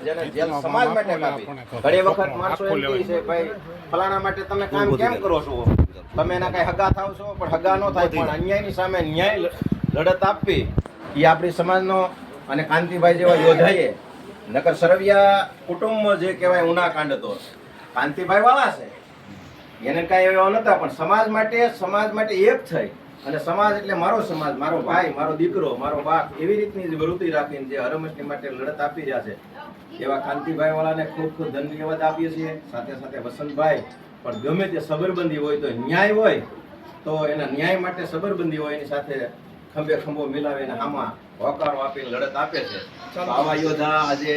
જેને જે સમાજ માટે કાપી. ઘણી વખત માણસો એમ કહે છે ભાઈ ફલાણા માટે તમે કામ કેમ કરો છો, તમે એના કઈ હગા થાવ છો, પણ હગા ન થાય, પણ અન્યાયની સામે ન્યાય લડત આપવી એ આપણી સમાજનો. અને કાંતિભાઈ જેવા યોદ્ધાએ નકર સરવિયા કુટુંબ જે કહેવાય ઉનાકાંડ હતો, કાંતિભાઈ વાળા છે એને કાંઈ એવા નતા, પણ સમાજ માટે એક થઈ અને સમાજ એટલે મારો સમાજ, મારો ભાઈ, મારો દીકરો, મારો બાપ, એવી રીતની જે વૃત્તિ રાખીને જે હરમસની માટે લડત આપી રહ્યા છે એવા કાંતિભાઈ વાળાને ખૂબ ખૂબ ધન્યવાદ આપીએ છીએ. સાથે સાથે વસંતભાઈ પણ ગમે તે સબરબંધી હોય તો ન્યાય હોય તો એના ન્યાય માટે સબરબંધી હોય એની સાથે ખંભે ખંભો મિલાવીને આમાં હોકારો આપીને લડત આપે છે. તો આવા યોદ્ધા આજે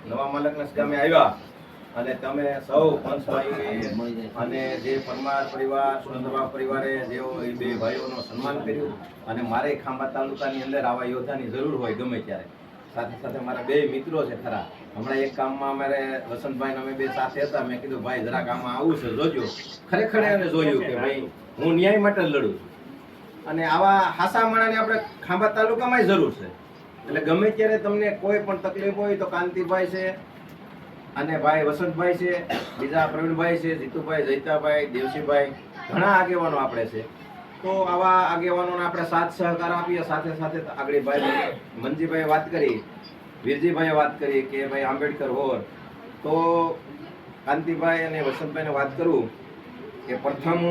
નવા માલકનસ ગામે આવ્યા અને તમે સૌ પંચભાઈ અને જે પરમાર પરિવાર, સુરેન્દ્રબા પરિવારે જેઓ એ બે ભાઈઓનું સન્માન કર્યું અને મારે ખાંભા તાલુકાની અંદર આવા યોદ્ધાની જરૂર હોય ગમે ત્યારે. સાથે સાથે મારા બે મિત્રો છે ખરા, હમણાં એક કામમાં અમારે વસંતભાઈ અમે બે સાથે હતા, મેં કીધું ભાઈ જરાક આમાં આવું છે જોજો. ખરેખર એને જોયું કે ભાઈ હું ન્યાય માટે લડું છું અને આવા હાસા માણાની આપણે ખાંભા તાલુકામાં જરૂર છે. એટલે ગમે ત્યારે તમને કોઈ પણ તકલીફ હોય તો કાંતિભાઈ છે અને ભાઈ વસંતભાઈ છે, બીજા પ્રવીણભાઈ છે, જીતુભાઈ, જયતાભાઈ, દેવસીભાઈ, ઘણા આગેવાનો આપણે છે. તો આવા આગેવાનોને આપણે સાથ સહકાર આપીએ. સાથે સાથે આગળ ભાઈ મનજીભાઈએ વાત કરી, વીરજીભાઈએ વાત કરી કે ભાઈ આંબેડકર હોર, તો કાંતિભાઈ અને વસંતભાઈને વાત કરું કે પ્રથમ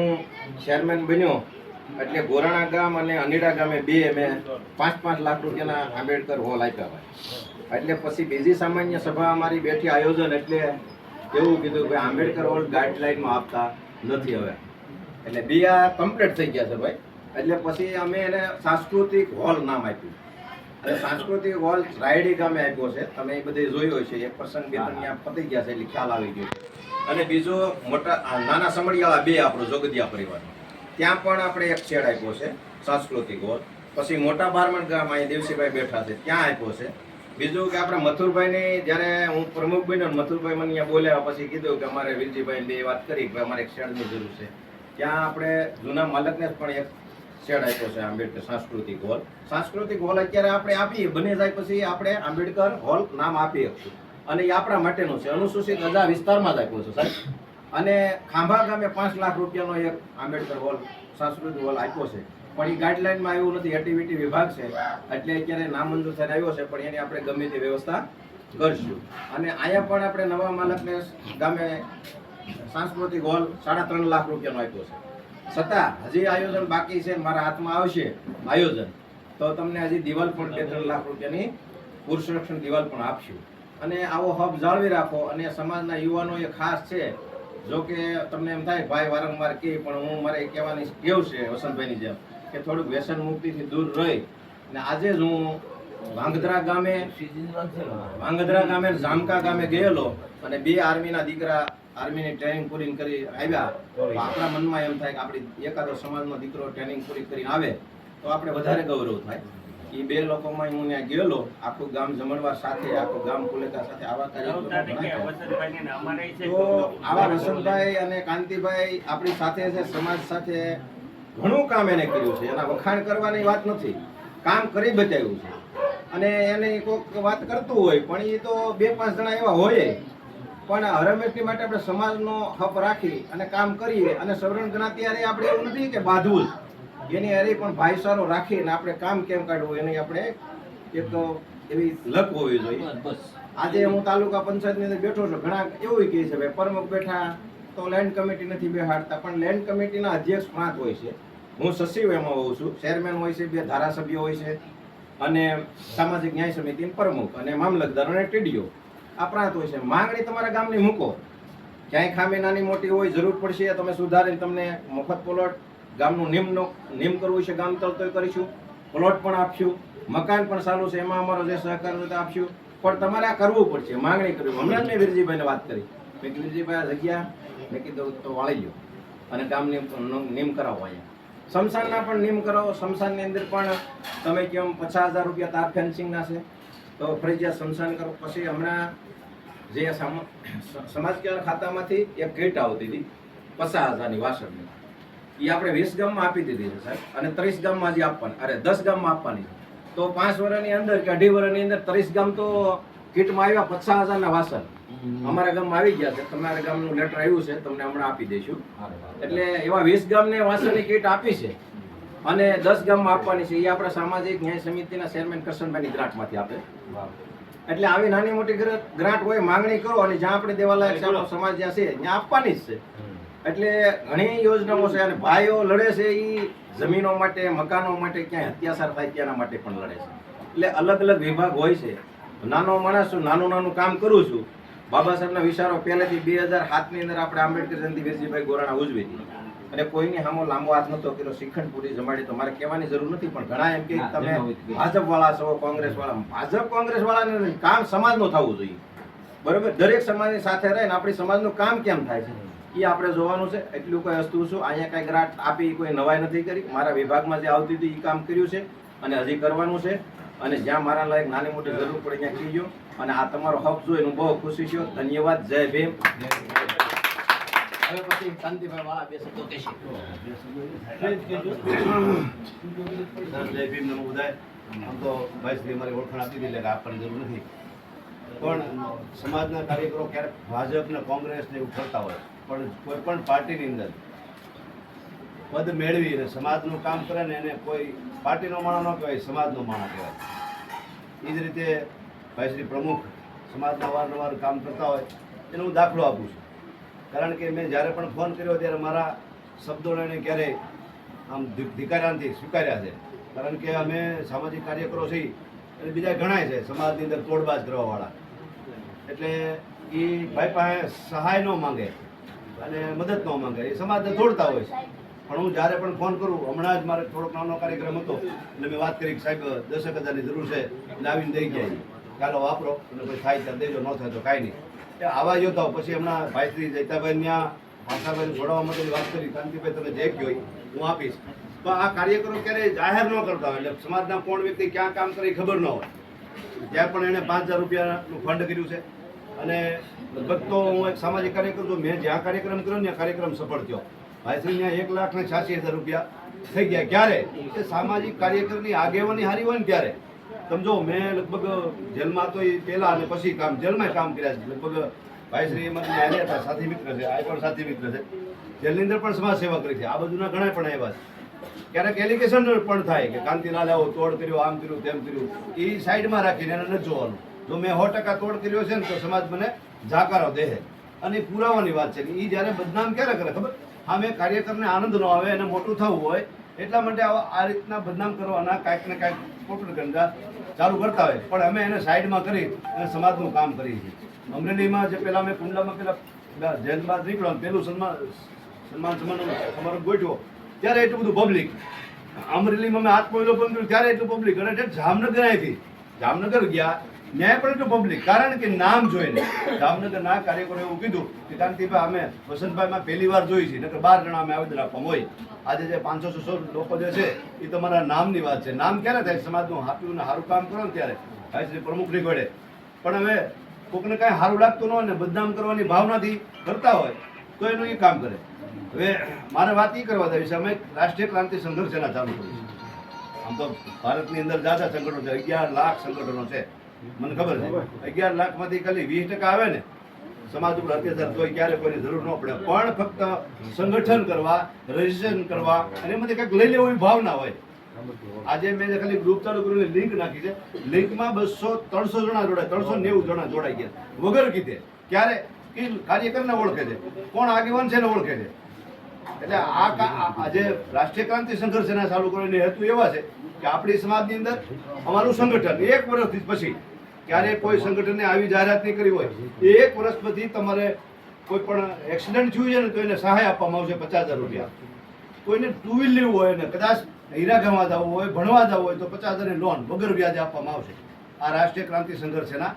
ચેરમેન બન્યો એટલે ગોરાણા ગામ અને અનીડા ગામે બે મેં 5-5 લાખ રૂપિયાના આંબેડકર હોલ આપ્યા ભાઈ. એટલે પછી બીજી સામાન્ય સભા અમારી બેઠી આયોજન એટલે એવું કીધું કે આંબેડકર હોલ ગાઈડલાઈનમાં આપતા નથી હવે, એટલે બે આ કમ્પ્લીટ થઈ ગયા છે ભાઈ. એટલે પછી અમે એને સાંસ્કૃતિક હોલ નામ આપ્યું અને સાંસ્કૃતિક હોલ રાયડી ગામે આપ્યો છે. તમે એ બધે જોયો છે, એક પ્રસંગ બે ત્રણ ત્યાં પતી ગયા છે એટલે ખ્યાલ આવી ગયો છે. અને બીજો મોટા નાના સમડિયાળા બે આપણો જોગદિયા પરિવાર, ત્યાં પણ આપણે એક શેડ આપ્યો છે સાંસ્કૃતિક હોલ. પછી મોટા બારમણ ગામ અહીં દેવસીભાઈ બેઠા છે ત્યાં આપ્યો છે. બીજું કે આપણે મથુરભાઈની જ્યારે હું પ્રમુખ બન્યો મથુરભાઈ મને અહીંયા બોલ્યા પછી કીધું કે અમારે વીરજીભાઈ બે વાત કરી કે અમારે એક શેડની જરૂર છે, ત્યાં આપણે જૂના માલકને પણ એક શેડ આપ્યો છે આંબેડકર સાંસ્કૃતિક હોલ. સાંસ્કૃતિક હોલ અત્યારે આપણે આપીએ, બની જાય પછી આપણે આંબેડકર હોલ નામ આપી શકશું અને એ આપણા માટેનું છે. અનુસૂચિત અજા વિસ્તારમાં જ આપ્યો છે સાહેબ. અને ખાંભા ગામે 5 લાખ રૂપિયાનો એક આંબેડકર હોલ સાંસ્કૃતિક હોલ આપ્યો છે, પણ એ ગાઈડલાઈનમાં આવ્યું નથી, એક્ટિવિટી વિભાગ છે એટલે અત્યારે નામંજૂર થઈને આવ્યો છે, પણ એની આપણે ગમે તે વ્યવસ્થા કરશું. અને અહીંયા પણ આપણે નવા માલકને ગામે સાંસ્કૃતિક હોલ 3.5 લાખ રૂપિયાનો આપ્યો છે. છતાં હજી આયોજન બાકી છે, મારા હાથમાં આવશે આયોજન તો તમને હજી દિવાલ પણ 2-3 લાખ રૂપિયાની પુરુષરક્ષણ દિવાલ પણ આપશું. અને આવો હબ જાળવી રાખો. અને સમાજના યુવાનો એ ખાસ છે, જો કે તમને એમ થાય ભાઈ વારંવાર કે પણ હું મારે કહેવાની ટેવ છે વસંતભાઈની જેમ કે થોડુંક વ્યસન મુક્તિથી દૂર રહી અને આજે જ હું વાંગધ્રા ગામે જામકા ગામે ગયેલો અને 2 આર્મીના દીકરા આર્મીની ટ્રેનિંગ પૂરી કરી આવ્યા. તો આપણા મનમાં એમ થાય કે આપણી એકાદો સમાજનો દીકરો ટ્રેનિંગ પૂરી કરીને આવે તો આપણે વધારે ગૌરવ થાય. એ 2 લોકોમાં હું ત્યાં ગયેલો, આખું ગામ જમણવાર સાથે, આખું ગામ કુલેકા સાથે આવા કાર્યક્રમો. તો આવા વસંતભાઈ અને કાંતિભાઈ આપણી સાથે છે, સમાજ સાથે ઘણું કામ એને કર્યું છે. એના વખાણ કરવાની વાત નથી, કામ કરી બતાવ્યું છે. અને એને કોઈક વાત કરતું હોય પણ એ તો 2-5 જણા એવા હોય, પણ હરમેશની માટે આપણે સમાજનો હપ રાખી અને કામ કરીએ. અને સવર્ણ જ્ઞાતિ આપણે એવું નથી કે બાંધવું જ, એની અરે પણ ભાઈચારો રાખીને આપણે કામ કેમ કાઢવું એની આપણે એક એવી લક હોવી જોઈએ. આજે હું તાલુકા પંચાયતની અંદર બેઠો છું, ઘણા એવું કહે છે ભાઈ પ્રમુખ બેઠા તો લેન્ડ કમિટી નથી બેહાડતા, પણ લેન્ડ કમિટીના અધ્યક્ષ પ્રાંત હોય છે, હું સચિવ એમાં હોઉં છું, ચેરમેન હોય છે, 2 ધારાસભ્યો હોય છે અને સામાજિક ન્યાય સમિતિ પ્રમુખ અને મામલતદાર અને ટીડીઓ આ પ્રાંત હોય છે. માંગણી તમારા ગામની મૂકો, ક્યાંય ખામી નાની મોટી હોય, જરૂર પડશે તમે સુધારીને તમને મફત પ્લોટ ગામનું નિમ કરવું છે ગામ તરફ કરીશું, પ્લોટ પણ આપશું, મકાન પણ ચાલુ છે એમાં અમારો જે સહકાર આપશું, પણ તમારે આ કરવું પડશે, માંગણી કરવી. હમણાં મેં વીરજીભાઈને વાત કરી, મેં વીરજીભાઈ આ જગ્યા મેં કીધું તો વાળી લો અને ગામની નિમ કરાવો. અહીંયા શમશાનના પણ નિમ કરાવો. શમશાનની અંદર પણ તમે કેમ 50,000 રૂપિયા તાર ફેન્સિંગના છે તો ફરજિયાત શમશાન કરો. પછી હમણાં જે સમાજ કલ્યાણ ખાતામાંથી એક કીટ આવતી હતી 50,000ની વાસણની, એ આપણે 20 ગામમાં આપી દીધી છે સાહેબ, અને 30 ગામમાં હજી આપવાની, 10 ગામમાં આપવાની છે. તો 5 વર્ષની અંદર કે 2.5 વર્ષની અંદર 30 ગામ તો કીટમાં આવ્યા 50,000 વાસણ અમારા ગામમાં આવી ગયા છે. તમારા ગામનું લેટર આવ્યું છે, તમને હમણાં આપી દઈશું. એટલે એવા 20 ગામને વાસણની કીટ આપી છે અને 10 ગામમાં આપવાની છે. એ આપણા સામાજિક ન્યાય સમિતિના ચેરમેન કરશનભાઈની ગ્રાન્ટમાંથી આપે. એટલે આવી નાની મોટી ગ્રાન્ટ હોય, માંગણી કરો અને જ્યાં આપણે દેવાલાયક છે, આપણો સમાજ જ્યાં છે ત્યાં આપવાની જ છે. એટલે ઘણી યોજનાઓ છે અને ભાઈઓ લડે છે એ જમીનો માટે, મકાનો માટે, ક્યાંય અત્યાચાર થાય ત્યાંના માટે પણ લડે છે. એટલે અલગ અલગ વિભાગ હોય છે. નાનો માણસ છું, નાનું કામ કરું છું. બાબા સાહેબના વિચારો પહેલેથી 2007ની અંદર આપણે આંબેડકર જયંતિ વીરજીભાઈ ગોરાણા ઉજવી હતી અને કોઈની સામો લાંબો હાથ નતો કર્યો, શ્રીખંડ પૂરી જમાડી. તો મારે કહેવાની જરૂર નથી, પણ ઘણા એમ કે તમે ભાજપ વાળા છો, કોંગ્રેસ વાળા. ભાજપ કોંગ્રેસ વાળાને કામ સમાજનું થવું જોઈએ, બરોબર? દરેક સમાજની સાથે રહીને આપણી સમાજનું કામ કેમ થાય છે એ આપણે જોવાનું છે. એટલું કોઈ વસ્તુ છું, અહીંયા કઈ ગ્રાન્ટ આપી કોઈ નવાઈ નથી કરી. મારા વિભાગમાં જે આવતી હતી એ કામ કર્યું છે અને હજી કરવાનું છે. અને જ્યાં મારા લાયક નાની મોટી જરૂર પડે ત્યાં કીજો. અને આ તમારો હક જોઈને હું બહુ ખુશી છું. ધન્યવાદ. જય ભીમ. હવે પછી શાંતિભાઈ વાળા બે શબ્દો કહેશે. જય ભીમ, નમો બુદ્ધાય. આમ તો ભાઈ શ્રી અમારી ઓળખાણ આપી દીધી એટલે આપવાની જરૂર નથી, પણ સમાજના કાર્યકરો ક્યારેક ભાજપ ને કોંગ્રેસ ને એવું કરતા હોય, પણ કોઈ પણ પાર્ટીની અંદર પદ મેળવી અને સમાજનું કામ કરે ને એને કોઈ પાર્ટીનો માણસ ન કહેવાય, સમાજનો માણસ કહેવાય. એ જ રીતે ભાઈ શ્રી પ્રમુખ સમાજના અવારનવાર કામ કરતા હોય એનો હું દાખલો આપું છું. કારણ કે મેં જ્યારે પણ ફોન કર્યો ત્યારે મારા શબ્દોને એને ક્યારેય આમ ધિકારાંથી સ્વીકાર્યા છે. કારણ કે અમે સામાજિક કાર્યકરો છીએ અને બીજા ઘણાય છે સમાજની અંદર તોડબાજ કરવાવાળા. એટલે એ ભાઈ પાસે સહાય ન માંગે અને મદદ ન માંગે, એ સમાજને તોડતા હોય છે. પણ હું જ્યારે પણ ફોન કરું, હમણાં જ મારે થોડોક નાનો કાર્યક્રમ હતો એટલે મેં વાત કરી કે સાહેબ 10,000ની જરૂર છે એટલે આવીને દઈ ગયા, ચાલો વાપરો અને પછી થાય ત્યાં દેજો, ન થાય તો કાંઈ નહીં. એ આવા યોદ્ધાઓ પછી હમણાં ભાઈ શ્રી જયતાભાઈ ત્યાં ભાષાભાઈને જોડાવા માટેની વાત કરી. કાંતિભાઈ તમે જે કહ્યું હું આપીશ. તો આ કાર્યકરો ક્યારેય જાહેર ન કરતા હોય, એટલે સમાજના કોણ વ્યક્તિ ક્યાં કામ કરે એ ખબર ન હોય. ત્યાં પણ એણે 5,000 રૂપિયાનું ફંડ કર્યું છે અને લગભગ તો હું એક સામાજિક કાર્યકર છું, મેં જ્યાં કાર્યક્રમ કર્યો ત્યાં કાર્યક્રમ સફળ થયો. ભાઈશ્રી ત્યાં 1,86,000 રૂપિયા થઈ ગયા. ક્યારે એ સામાજિક કાર્યકરની આગેવાની હારી હોય ને ત્યારે સમજો. મેં લગભગ જેલમાં તો એ પહેલા અને પછી જેલમાં કામ કર્યા છે. લગભગ ભાઈશ્રી એમાં આવ્યા હતા, સાથી મિત્ર છે, આ પણ સાથી મિત્ર છે. જેલની અંદર પણ સમાજ સેવા કરી છે. આ બાજુના ઘણા પણ આવ્યા છે. ક્યારેક એલિગેશન પણ થાય કે કાંતિલાલ આવો તોડ કર્યો, આમ કર્યું, તેમ કર્યું. એ સાઈડમાં રાખીને એને નથી જોવાનું. જો મેં 100% તોડ કર્યો છે ને તો સમાજ મને જાકારો દે. અને એ પુરાવાની વાત છે. એ જ્યારે બદનામ ક્યારે કરે ખબર? હા, મેં કાર્યકરને આનંદ ન આવે અને મોટું થવું હોય એટલા માટે આ રીતના બદનામ કરવાના કાંઈક ને કાંઈક પ્રોપેગેન્ડા ચાલુ કરતા હોય. પણ અમે એને સાઈડમાં કરી અને સમાજનું કામ કરીએ છીએ. અમરેલીમાં જે પહેલાં મેં કુંડલામાં પેલા જેલમાં નીકળ્યો, પેલું સન્માન સમારોહ ગોઠવ્યો ત્યારે એટલું બધું પબ્લિક. અમરેલીમાં મેં હાથમોઈલો બંધ કર્યું ત્યારે એટલું પબ્લિક. અને જામનગર અહીંથી જામનગર ગયા ન્યાય પણ એટલું પબ્લિક. કારણ કે નામ જોઈને જામનગરના કાર્યકરો એવું કીધું કે કાંતિભાઈ અમે વસંતભાઈમાં પહેલી વાર જોઈ છે, નકર 12 જણા અમે આવેદન આપવામાં હોય. આજે જે 500-600 લોકો જે છે એ તમારા નામની વાત છે. નામ ક્યારે થાય? સમાજનું હાથું ને સારું કામ કરો ને ત્યારે ભાઈ શ્રી પ્રમુખની ઘોડે. પણ હવે કોકને કાંઈ સારું લાગતું ન હોય ને બદનામ કરવાની ભાવનાથી કરતા હોય તો એનું એ કામ કરે. હવે મારે વાત એ કરવા દેવી છે, અમે રાષ્ટ્રીય ક્રાંતિ સંઘર્ષ સેના ચાલુ કરી છે. આમ તો ભારતની અંદર જાજા સંગઠનો છે, 11 લાખ સંગઠનો છે. મને ખબર છે 11 લાખમાંથી ખાલી 20% આવે ને સમાજ ઉપર અત્યાચાર તો ક્યારે કોઈની જરૂર ન પડે. પણ ફક્ત સંગઠન કરવા, રજીસ્ટ્રેશન કરવા અને એમાંથી કંઈક લઈ લેવું એવી ભાવના હોય. આજે મેં ખાલી ગ્રુપ ચાલુ કરીને લિંક નાખી છે. લિંકમાં 200-300 જણા જોડાય, 390 જણા જોડાઈ ગયા વગર કીધે. ક્યારે? એ કાર્યકરને ઓળખે છે, કોણ આગેવાન છે એને ઓળખે છે. એટલે આજે રાષ્ટ્રીય ક્રાંતિ સંઘર્ષ સેના ચાલુ કરીને હેતુ એવા છે કે આપણી સમાજની અંદર અમારું સંગઠન 1 વર્ષથી પછી ક્યારે કોઈ સંગઠને આવી જાહેરાત નહીં કરી હોય. 1 વર્ષ પછી તમારે કોઈ પણ એક્સિડન્ટ થયું છે ને તો એને સહાય આપવામાં આવશે 50,000 રૂપિયા. કોઈને 2 વ્હીલ લેવું હોય ને કદાચ હીરા ગંવા જવું હોય, ભણવા જવું હોય તો 50,000ની લોન વગર વ્યાજે આપવામાં આવશે આ રાષ્ટ્રીય ક્રાંતિ સંઘર્ષ સેના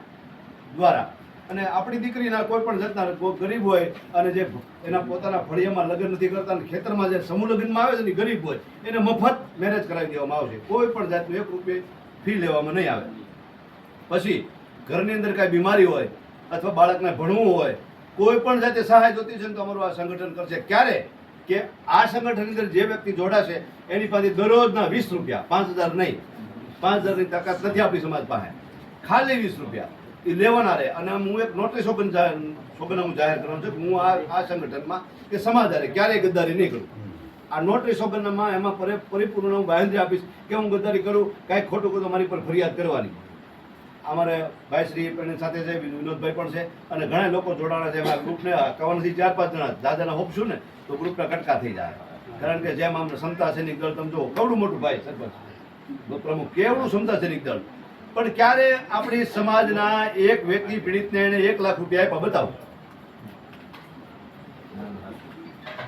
દ્વારા. અને આપણી દીકરીના કોઈ પણ જાતના કોઈ ગરીબ હોય અને જે એના પોતાના ફળિયામાં લગ્ન નથી કરતા અને ખેતરમાં જે સમૂહ લગ્નમાં આવે છે ને ગરીબ હોય એને મફત મેરેજ કરાવી દેવામાં આવશે. કોઈ પણ જાતનું 1 રૂપિયા ફી લેવામાં નહીં આવે. પછી ઘરની અંદર કાંઈ બીમારી હોય અથવા બાળકને ભણવું હોય, કોઈ પણ જાતે સહાય જોતી છે ને તો અમારું આ સંગઠન કરશે. ક્યારે? કે આ સંગઠનની અંદર જે વ્યક્તિ જોડાશે એની પાસે દરરોજના 20 રૂપિયા, 5,000 નહીં, 5,000ની તાકાત નથી આપણી સમાજ પાસે, ખાલી 20 રૂપિયા. એ લેવાના રહે. અને હું એક નોટિસ સોગંદનામું જાહેર કરવાનું છું કે હું આ સંગઠનમાં કે સમાજ હારે ક્યારેય ગદ્દારી નહીં કરું. આ નોટિસ સોગંદનામા એમાં પરિપૂર્ણ હું બાંહેધરી આપીશ કે હું ગદ્દારી કરું, કાંઈક ખોટું કરું તો મારી પર ફરિયાદ કરવાની. અમારે ભાઈશ્રી પણ સાથે છે, વિનોદભાઈ પણ છે, અને ઘણા લોકો જોડાણા છે. એમાં ગ્રુપને કવનથી 4-5 જણા દાદાને હોપશું ને તો ગ્રુપના કટકા થઈ જાય. કારણ કે જેમ આમ ક્ષમતા સૈનિક દળ તમે જુઓ, કવડું મોટું ભાઈ સરપંચ પ્રમુખ, કેવડું ક્ષમતા સૈનિક દળ, પણ ક્યારે આપણી સમાજના એક વ્યક્તિ પીડિતને એને 1 લાખ રૂપિયા આપ્યા બતાવો.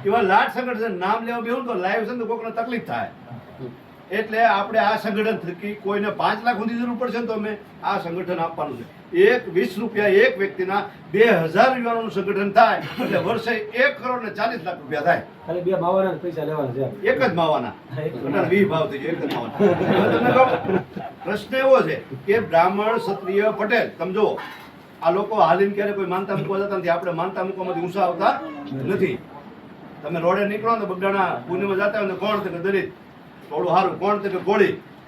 એવા લાટ સંગઠન નામ લેવા બેહું તો લાઈવ છે તો કોઈને તકલીફ થાય. એટલે આપણે આ સંગઠન થકી કોઈને 5 લાખ સુધી જરૂર પડશે તો અમે આ સંગઠન આપવાનું છે. 20 રૂપિયા એક વ્યક્તિના 2000 યુવાનોનું સંગઠન થાય એટલે વર્ષે 1,40,00,000 રૂપિયા થાય. ખાલી 2 માવાના પૈસા લેવાના છે. એક જ માવાના 20 ભાવ થઈ જાય. એક જ માવાના. તમને કહું, પ્રશ્ન એવો છે કે બ્રાહ્મણ, ક્ષત્રિય, પટેલ, તમે જુઓ આ લોકો હાલીને ક્યારે કોઈ માનતા મૂકવા જતા નથી. આપણે માનતા મૂકવામાંથી ઊંચા આવતા નથી. તમે રોડે નીકળો ને બગડાણા પુણ્યમાં જતા હોય ને કોણ કે દલિત, થોડું સારું, કોણ કે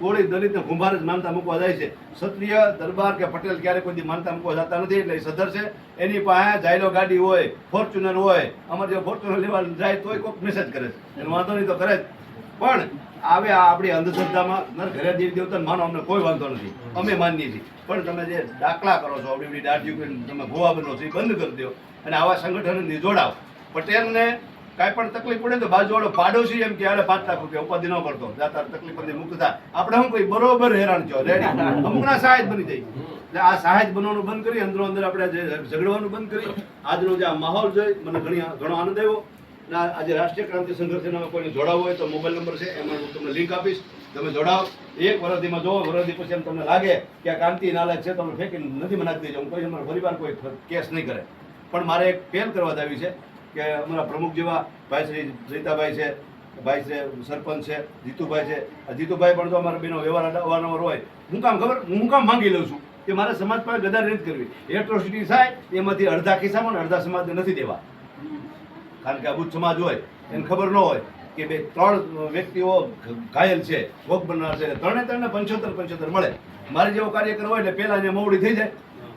કોળી દલિત ને કુંભાર જ માનતા મૂકવા જાય છે. ક્ષત્રિય, દરબાર કે પટેલ ક્યારે કોઈ માનતા મૂકવા જતા નથી. એટલે સદર છે, એની પાસે જાયલો ગાડી હોય, ફોર્ચ્યુનર હોય. અમારે જો ફોર્ચ્યુનર લેવા જાય તોય કોઈક મેસેજ કરે છે, એનો વાંધો નહીં તો કરે જ. પણ આવે આ આપણી અંધશ્રદ્ધામાં ઘરે દેવી દેવતાને માનો, અમને કોઈ વાંધો નથી, અમે માનીએ છીએ. પણ તમે જે દાખલા કરો છો, આવડી બધી દાઢી કરીને તમે ગોવા બનો છો, એ બંધ કરી દો અને આવા સંગઠનને જોડાવ. પટેલને કાંઈ પણ તકલીફ પડે તો બાજુવાળો પાડોશી એમ કે 5 લાખ રૂપિયા ઉપાધિ ન કરતો, જાતા તકલીફ મુક્ત થાય. આપણે શું કોઈ બરોબર હેરાન થયો રેડી, અમુકના સહાય બની જાય. એટલે આ સહાય બનવાનું બંધ કરી, અંદરો અંદર આપણે જે ઝઘડવાનું બંધ કરી, આજનો જે આ માહોલ જોઈ મને ઘણો આનંદ આવ્યો. આજે રાષ્ટ્રીય ક્રાંતિ સંઘર્ષ સેનામાં કોઈને જોડાવવું હોય તો મોબાઈલ નંબર છે, એમાં હું તમને લિંક આપીશ, તમે જોડાવ. 1 વરદીમાં જોવો, વરદી પછી એમ તમને લાગે કે આ ક્રાંતિ નાલાયક છે, તમે ફેંકીને નદીમાં નાખી દેજો. હું કોઈ અમારા પરિવાર કોઈ કેસ નહીં કરે. પણ મારે એક પહેલ કરવા આવી છે કે અમારા પ્રમુખ જેવા ભાઈ શ્રી રીતાભાઈ છે, ભાઈ છે સરપંચ છે, જીતુભાઈ છે. જીતુભાઈ પણ તો અમારા બેનો વ્યવહાર અવારનવાર હોય. હું કામ માંગી લઉં છું કે મારે સમાજ પાસે ગદ્દારી નથી કરવી. એટ્રોસિટી થાય એમાંથી અડધા ખિસ્સામાં ને અડધા સમાજને નથી દેવા. કારણ કે આ બુદ્ધ સમાજ હોય એને ખબર ન હોય કે 3 વ્યક્તિઓ ઘાયલ છે, ભોગ બનનાર છે, 3ને 75 મળે. મારે જેવો કાર્ય કરવો એટલે પહેલા એને મોવડી થઈ જાય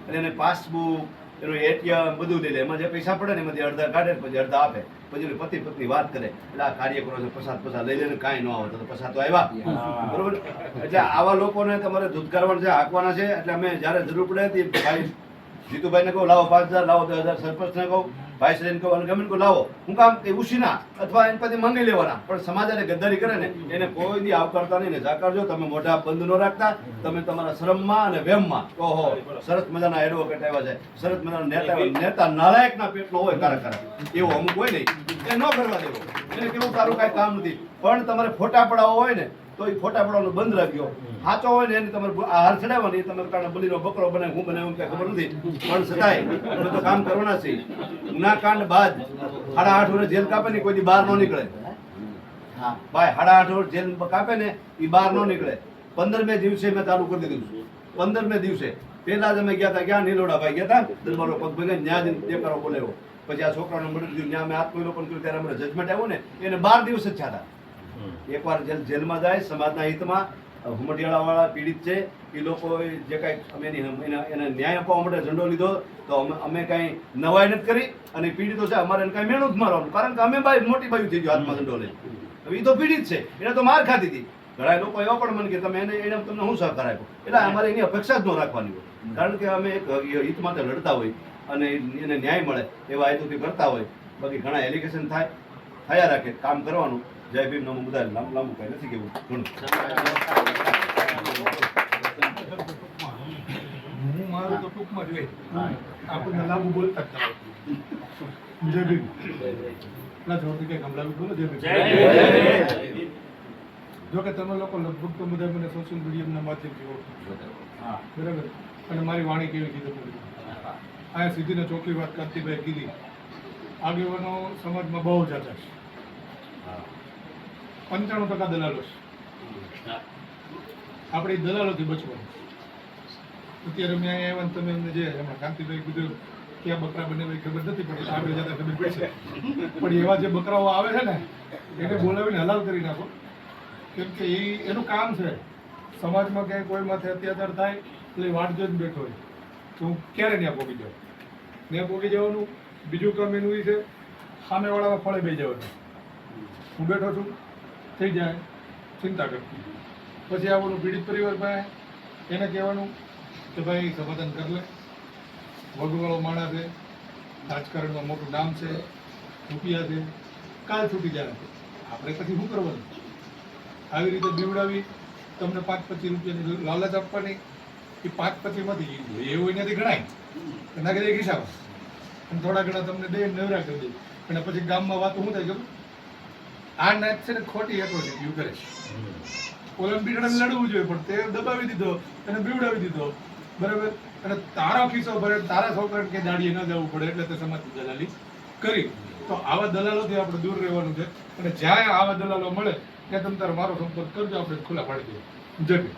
અને એને પાસબુક, એનું એટીએમ બધું લઈ લે. એમાં જે પૈસા પડે ને એમાંથી અડધા કાઢે, પછી અડધા આપે, પછી પતિ પત્ની વાત કરે એટલે આ કાર્ય કરો છો, પસાર લઈ લે, કાંઈ ન આવે તો પસાર તો આવ્યા, બરોબર. એટલે આવા લોકોને તમારે ધૂતકારવાના છે, હાંકવાના છે. એટલે અમે જ્યારે જરૂર પડે ભાઈ જીતુભાઈને કહું લાવો 5,000, લાવો 10,000, સરપંચને કહું, ભાઈ શ્રીને કહું, અને ગમે લાવો. હું કામ એ ઉછીના અથવા એની પાસે માંગી લેવાના. પણ સમાજ એને ગદ્દારી કરે ને એને કોઈ દી આવકારતા નહીં ને જાકારજો. તમે મોઢા બંધ ન રાખતા, તમે તમારા શ્રમમાં અને વેમમાં ઓહો સરસ મજાના એડવોકેટ આવ્યા છે, સરસ મજાના નેતા નાલાયકના પેટનો હોય કારક એવું અમુક હોય નહીં, એ ન કરવા દેવો. એને કેવું તારું કાંઈ કામ નથી. પણ તમારે ફોટા પડાવવા હોય ને તો એ ફોટા પડાવવાનું બંધ રાખ્યો. સાચો હોય ને એને તમારે હાર ચડાવવાની, તમે કારણે બલીનો બકરો બને હું બને એવું કઈ ખબર નથી. પણ છતાંય અમે તો કામ કરવાના છે. ગુનાકાંડ બાદ 8.5 વર્ષ જેલ કાપે ને કોઈ બહાર ન નીકળે. હા ભાઈ, 8.5 વર્ષ જેલ કાપે ને એ બહાર ન નીકળે. 15મે દિવસે મેં ચાલુ કરી દીધું. 15મે દિવસે પહેલા જ અમે ગયા હતા, ક્યાં નીલોડા ભાઈ ગયા હતા, દરબારો પગ ભેગા ન્યાય દેખાડો બોલાવ્યો. પછી આ છોકરાને મળી દીધું, ત્યાં મેં આત્મવિલોપન કર્યું. ત્યારે અમારે જજમેન્ટ આવ્યું ને એને 12 દિવસ જ થયા. એકવાર જેલમાં જાય સમાજના હિતમાં, હુમટિયાળાવાળા પીડિત છે એ લોકો જે કાંઈ અમે એને ન્યાય આપવા માટે ઝંડો લીધો તો અમે કાંઈ નવાઈ નથી કરી. અને પીડિતો છે અમારે એને કાંઈ મેણું જ મારવાનું, કારણ કે અમે મોટી બાજુ થઈ ગયો હાથમાં ઝંડો લઈ. હવે એ તો પીડિત છે, એને તો માર ખાધી હતી. ઘણા લોકો એવા પણ મને કે તમે એને તમને હું સહકાર આપ્યો. એટલે અમારે એની અપેક્ષા જ ન રાખવાની હોય, કારણ કે અમે એક હિત માટે લડતા હોય અને એને ન્યાય મળે એવા હેતુથી કરતા હોય. બાકી ઘણા એલિગેશન થયા રાખે, કામ કરવાનું. જય ભીમ નમો બુદ્ધાય. લાંબુ કઈ નથી કેવું ઘણું. હું મારું તો ટૂંકમાં જોઈએ, આપણને લાંબુ બોલતા જય ભીમ ના જોરથી કઈ ગમલાવી બોલો જય ભીમ. જો કે તમે લોકો લગભગ તો બધા મને સોશિયલ મીડિયાના માધ્યમથી ઓળખો, બરાબર. અને મારી વાણી કેવી કીધું, અહીંયા સીધીને ચોખ્ખી વાત કાંતિભાઈ કીધી. આગેવાનો સમાજમાં બહુ જાજા છે, 95% દલાલો છે. આપણે દલાલોથી બચવાનું. અત્યારે મેં અહીંયા આવ્યા તમે એમને જે એમાં કાંતિભાઈ કીધું ક્યાં બકરા બને ખબર નથી પડતી, આગળ જતા ખબર પડશે. પણ એવા જે બકરાઓ આવે છે ને એને બોલાવીને હલાલ કરી નાખો, કેમ કે એનું કામ છે. સમાજમાં ક્યાંય કોઈ માથે અત્યાચાર થાય એટલે વાટ જોઈને બેઠો હોય. તો હું ક્યારે ત્યાં પહોંચી જાઉં. ત્યાં પહોંચી જવાનું. બીજું કામ એનું એ છે સામેવાળામાં ફળે બેસી જવાનું. હું બેઠો છું થઈ જાય ચિંતા કરતી. પછી આવવાનું પીડિત પરિવાર પાસે, એને કહેવાનું કે ભાઈ સમાધાન કરી લે, વગવાળો માણસ છે, રાજકારણમાં મોટું નામ છે, રૂપિયા છે, કાલ છૂટી જાય. આપણે પછી શું કરવાનું? આવી રીતે બીવડાવી તમને 5-25 રૂપિયાની લાલચ આપવાની. એ 5-25માંથી એવું એનાથી ગણાય એના કદાચ હિસાબ અને થોડા ઘણા તમને દે નવરા કરી દે. અને પછી ગામમાં વાતો શું થાય ખબર? આ નાચ છે ને ખોટી એટ્રોસિટી કરે છે. ઓલા બીડાને લડવું જોઈએ પણ તે દબાવી દીધો અને બીવડાવી દીધો, બરાબર. અને તારો ખિસ્સો ભરે, તારા છોકરાને કે દાડીએ ન જવું પડે એટલે તે સમાજની દલાલી કરી. તો આવા દલાલોથી આપણે દૂર રહેવાનું છે. અને જ્યાં આવા દલાલો મળે ત્યાં તમે તારો મારો સંપર્ક કરજો, આપણે ખુલ્લા પાડી દઈએ. જય ભીમ.